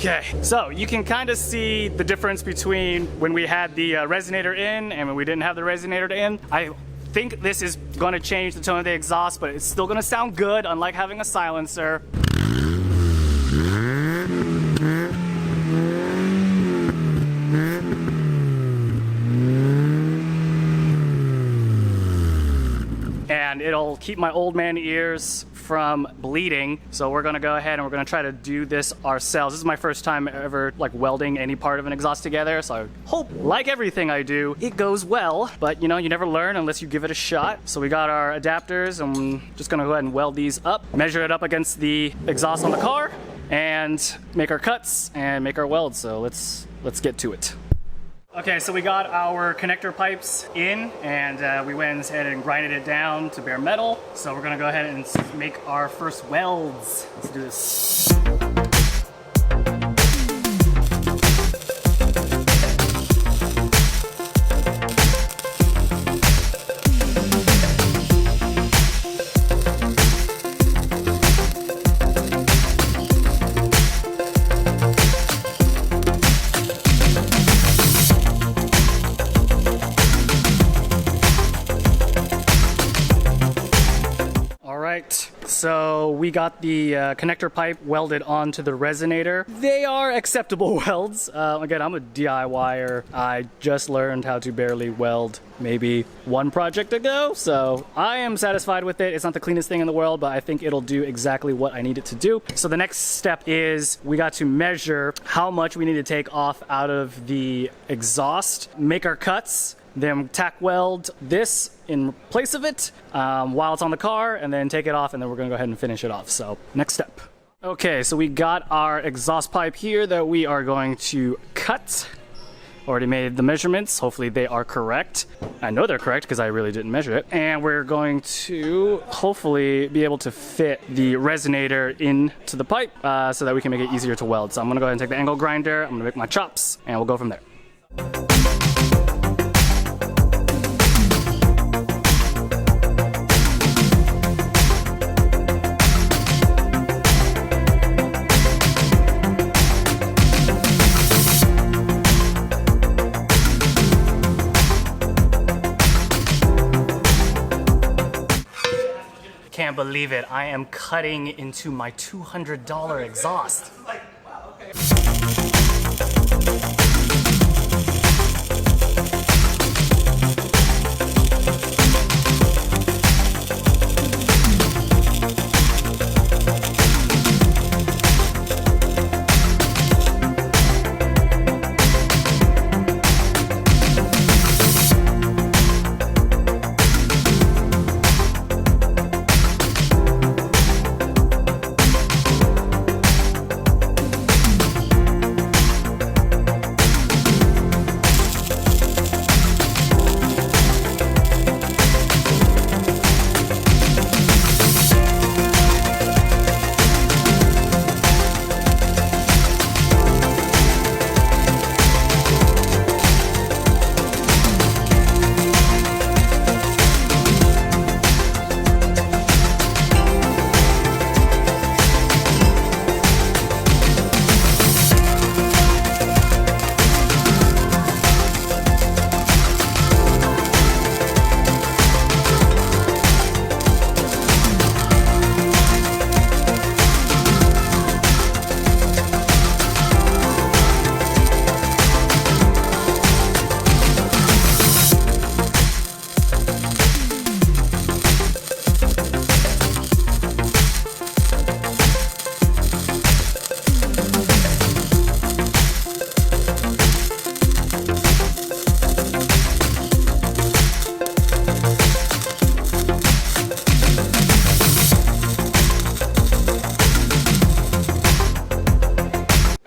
Okay, so you can kind of see the difference between when we had the resonator in and when we didn't have the resonator in. I think this is going to change the tone of the exhaust, but it's still going to sound good, unlike having a silencer. And it'll keep my old man ears from bleeding. So we're gonna go ahead and we're gonna try to do this ourselves. This is my first time ever like welding any part of an exhaust together. So I hope, like everything I do, it goes well. But you know, you never learn unless you give it a shot. So we got our adapters and I'm just gonna go ahead and weld these up, measure it up against the exhaust on the car, and make our cuts and make our welds. So let's get to it. Okay, so we got our connector pipes in and we went ahead and grinded it down to bare metal. So we're gonna go ahead and make our first welds. Let's do this. So we got the connector pipe welded onto the resonator. They are acceptable welds. Again, I'm a DIYer. I just learned how to barely weld maybe one project ago, so I am satisfied with it. It's not the cleanest thing in the world, but I think it'll do exactly what I need it to do. So the next step is we got to measure how much we need to take off out of the exhaust, make our cuts, then tack weld this in place of it while it's on the car, and then take it off, and then we're gonna go ahead and finish it off. So next step. Okay, so we got our exhaust pipe here that we are going to cut. Already made the measurements. Hopefully they are correct. I know they're correct because I really didn't measure it. And we're going to hopefully be able to fit the resonator into the pipe so that we can make it easier to weld. So I'm gonna go ahead and take the angle grinder, I'm gonna make my chops, and we'll go from there. Can't believe it. I am cutting into my $200 exhaust.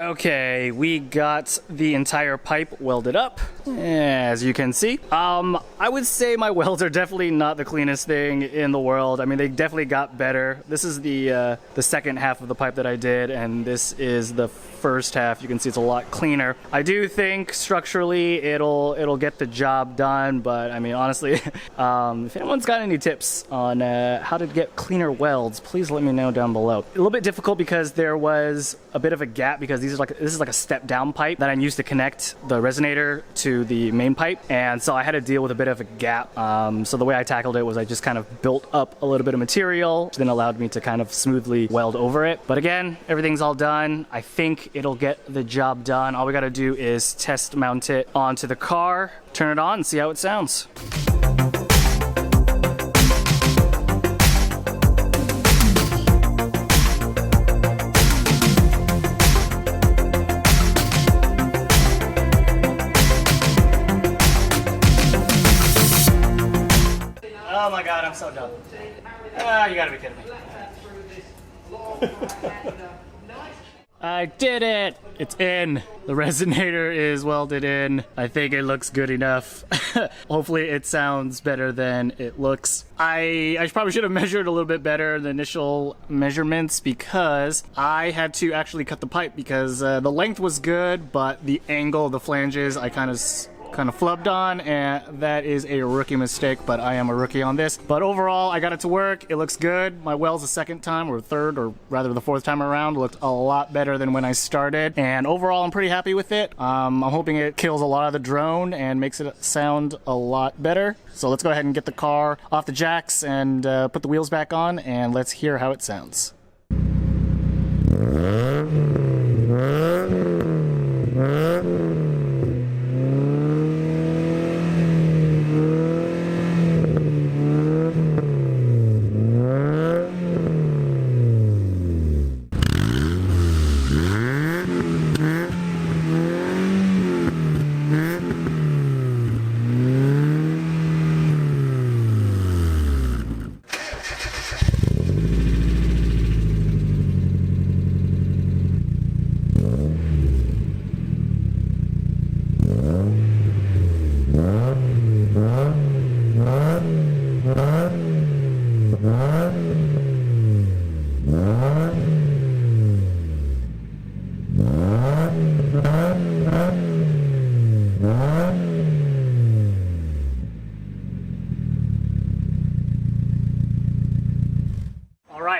Okay, we got the entire pipe welded up, as you can see. I would say my welds are definitely not the cleanest thing in the world. I mean, they definitely got better. This is the second half of the pipe that I did, and this is the first half. You can see it's a lot cleaner. I do think structurally it'll get the job done, but I mean, honestly, if anyone's got any tips on how to get cleaner welds, please let me know down below. A little bit difficult because there was a bit of a gap because these are like this is like a step down pipe that I used to connect the resonator to the main pipe, and so I had to deal with a bit of a gap. So the way I tackled it was I just kind of built up a little bit of material, which then allowed me to kind of smoothly weld over it. But again, everything's all done. I think it'll get the job done. All we got to do is test mount it onto the car, turn it on, and see how it sounds. Oh my god, I'm so dumb. Ah, you gotta be kidding me. I did it! It's in. The resonator is welded in. I think it looks good enough. Hopefully it sounds better than it looks. I probably should have measured a little bit better the initial measurements, because I had to actually cut the pipe because the length was good, but the angle of the flanges I kind of flubbed on, and that is a rookie mistake, but I am a rookie on this. But overall, I got it to work. It looks good. My welds the second time, or third, or rather the fourth time around, looked a lot better than when I started. And overall, I'm pretty happy with it. I'm hoping it kills a lot of the drone and makes it sound a lot better. So let's go ahead and get the car off the jacks and put the wheels back on, and let's hear how it sounds.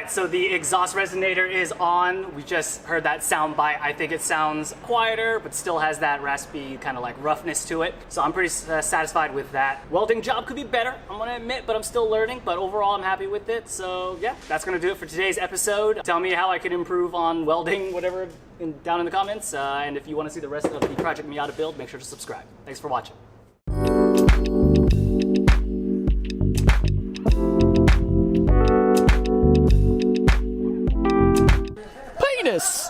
So the exhaust resonator is on. We just heard that sound bite. I think it sounds quieter, but still has that raspy kind of like roughness to it. So I'm pretty satisfied with that. Welding job could be better, I'm gonna admit, but I'm still learning. But overall, I'm happy with it. So yeah, that's gonna do it for today's episode. Tell me how I can improve on welding, whatever, down in the comments. And if you wanna see the rest of the Project Miata build, make sure to subscribe. Thanks for watching. Penis!